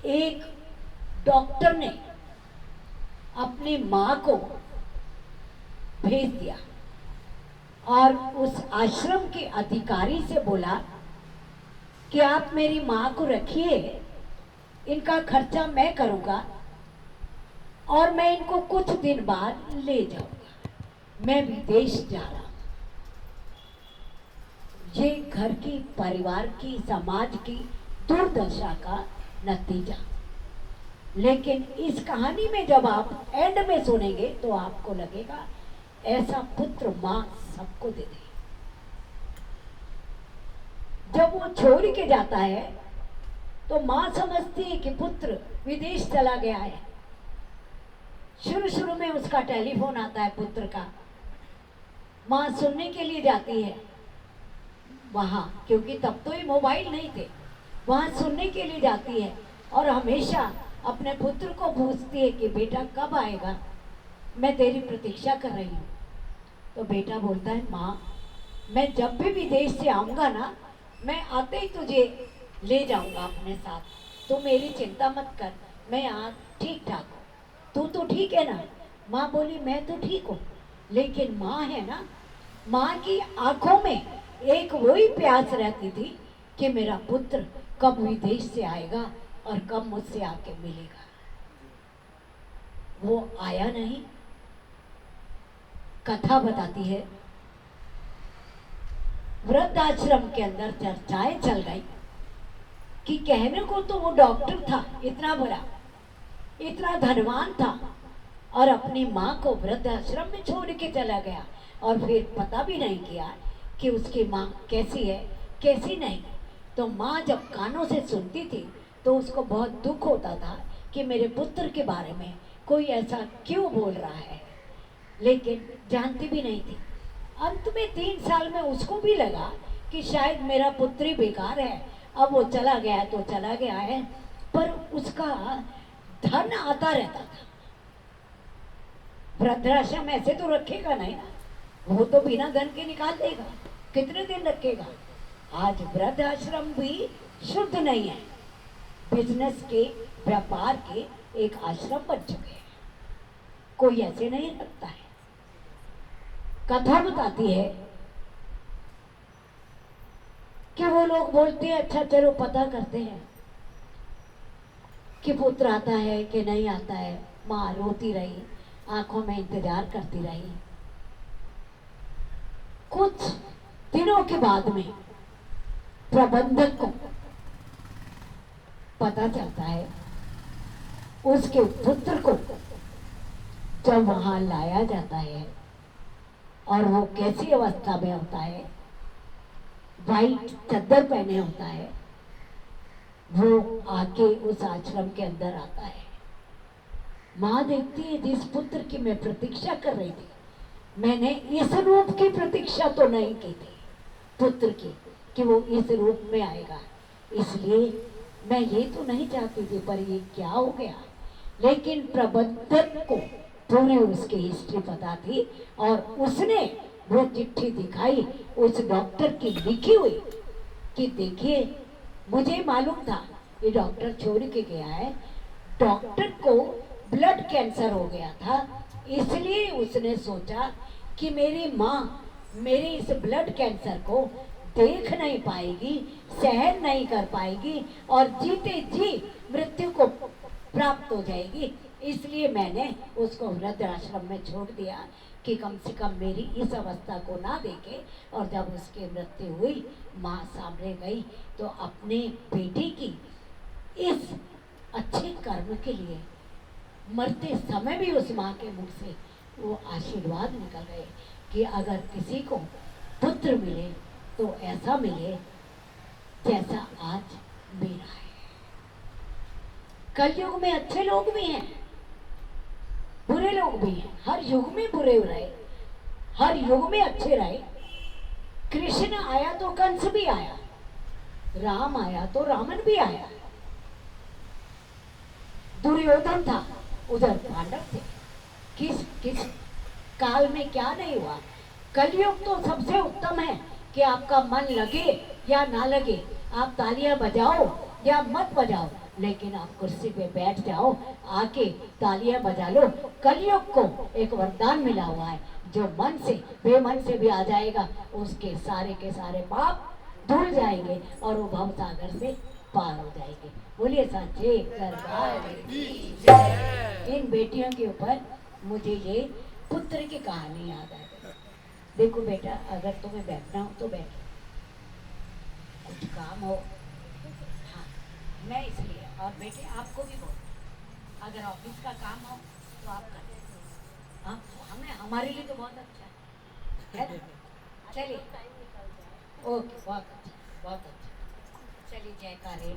एक डॉक्टर ने अपनी माँ को भेज दिया और उस आश्रम के अधिकारी से बोला कि आप मेरी माँ को रखिए, इनका खर्चा मैं करूँगा और मैं इनको कुछ दिन बाद ले जाऊँगा, मैं विदेश जा रहा हूँ। ये घर की, परिवार की, समाज की दुर्दशा का नतीजा। लेकिन इस कहानी में जब आप एंड में सुनेंगे तो आपको लगेगा ऐसा पुत्र माँ सबको दे दे। जब वो छोड़ के जाता है तो माँ समझती है कि पुत्र विदेश चला गया है। शुरू शुरू में उसका टेलीफोन आता है पुत्र का, माँ सुनने के लिए जाती है वहाँ, क्योंकि तब तो ये मोबाइल नहीं थे, वहाँ सुनने के लिए जाती है और हमेशा अपने पुत्र को पूछती है कि बेटा कब आएगा, मैं तेरी प्रतीक्षा कर रही हूँ। तो बेटा बोलता है माँ, मैं जब भी विदेश से आऊँगा ना, मैं आते ही तुझे ले जाऊँगा अपने साथ, तू मेरी चिंता मत कर, मैं आज ठीक ठाक हूँ, तू तो ठीक है ना। माँ बोली मैं तो ठीक हूँ, लेकिन माँ है ना, माँ की आंखों में एक वही प्यास रहती थी कि मेरा पुत्र कब विदेश से आएगा और कब मुझसे आके मिलेगा। वो आया नहीं। कथा बताती है वृद्धाश्रम के अंदर चर्चाएं चल गई कि कहने को तो वो डॉक्टर था, इतना बड़ा, इतना धनवान था, और अपनी माँ को वृद्धाश्रम में छोड़ के चला गया और फिर पता भी नहीं किया कि उसकी माँ कैसी है कैसी नहीं। तो माँ जब कानों से सुनती थी तो उसको बहुत दुख होता था कि मेरे पुत्र के बारे में कोई ऐसा क्यों बोल रहा है, लेकिन जानती भी नहीं थी। अंत में 3 साल में उसको भी लगा कि शायद मेरा पुत्र ही बेकार है, अब वो चला गया है तो चला गया है, पर उसका धन आता रहता था। वृद्धाश्रम ऐसे तो रखेगा नहीं ना, वो तो बिना धन के निकाल देगा, कितने दिन रखेगा। आज वृद्धाश्रम भी शुद्ध नहीं है, बिजनेस के, व्यापार के एक आश्रम बन चुके हैं, कोई ऐसे नहीं रखता है। कथा बताती है कि वो लोग बोलते हैं अच्छा चलो पता करते हैं कि पुत्र आता है कि नहीं आता है। माँ रोती रही, आंखों में इंतजार करती रही। कुछ दिनों के बाद में प्रबंधक को पता चलता है उसके पुत्र को जब वहां लाया जाता है और वो कैसी अवस्था में होता है, वाइट चादर पहने होता है, वो आके उस आश्रम के अंदर आता है। माँ देखती है जिस पुत्र की मैं प्रतीक्षा कर रही थी, मैंने इस रूप की प्रतीक्षा तो नहीं की थी पुत्र की कि वो इस रूप में आएगा, इसलिए मैं ये तो नहीं चाहती थी, पर ये क्या हो गया। लेकिन प्रबंधक को पूरी उसकी हिस्ट्री पता थी और उसने वो चिट्ठी दिखाई उस डॉक्टर की लिखी हुई कि देखिए मुझे मालूम था ये डॉक्टर छोड़ के गया है, डॉक्टर को ब्लड कैंसर हो गया था, इसलिए उसने सोचा कि मेरी माँ मेरे इस ब्लड कैंसर को देख नहीं पाएगी, सहन नहीं कर पाएगी और जीते जी मृत्यु को प्राप्त हो जाएगी, इसलिए मैंने उसको वृद्धाश्रम में छोड़ दिया कि कम से कम मेरी इस अवस्था को ना देखे। और जब उसकी मृत्यु हुई, माँ सामने गई तो अपने बेटी की इस अच्छे कर्म के लिए मरते समय भी उस माँ के मुख से वो आशीर्वाद निकल गए कि अगर किसी को पुत्र मिले तो ऐसा मिले जैसा आज मेरा है। कलयुग में अच्छे लोग भी हैं, बुरे लोग भी हैं, हर युग में बुरे रहे, हर युग में अच्छे रहे। कृष्ण आया तो कंस भी आया, राम आया तो रावण भी आया, दुर्योधन था, उधर पांडव थे। किस किस काल में क्या नहीं हुआ। कलयुग तो सबसे उत्तम है कि आपका मन लगे या ना लगे, आप तालियां बजाओ या मत बजाओ, लेकिन आप कुर्सी पे बैठ जाओ, आके तालियां बजा लो। कलयुग को एक वरदान मिला हुआ है, जो मन से बेमन से भी आ जाएगा उसके सारे के सारे पाप धुल जाएंगे और वो भव सागर से पार हो जाएंगे। बोलिए सच्चे दरबार की जय। इन बेटियों के ऊपर मुझे ये पुत्र की कहानी याद आ गई। देखो बेटा, अगर तुम्हें बैठना हो तो बैठो, कुछ काम हो, हाँ मैं इसलिए, और बेटे आपको भी बोल, अगर ऑफिस का काम हो तो आप कर, हाँ हमें हमारे लिए तो बहुत अच्छा है ना? चलिए, ओके, बहुत अच्छा, बहुत अच्छा। चलिए जयकारे।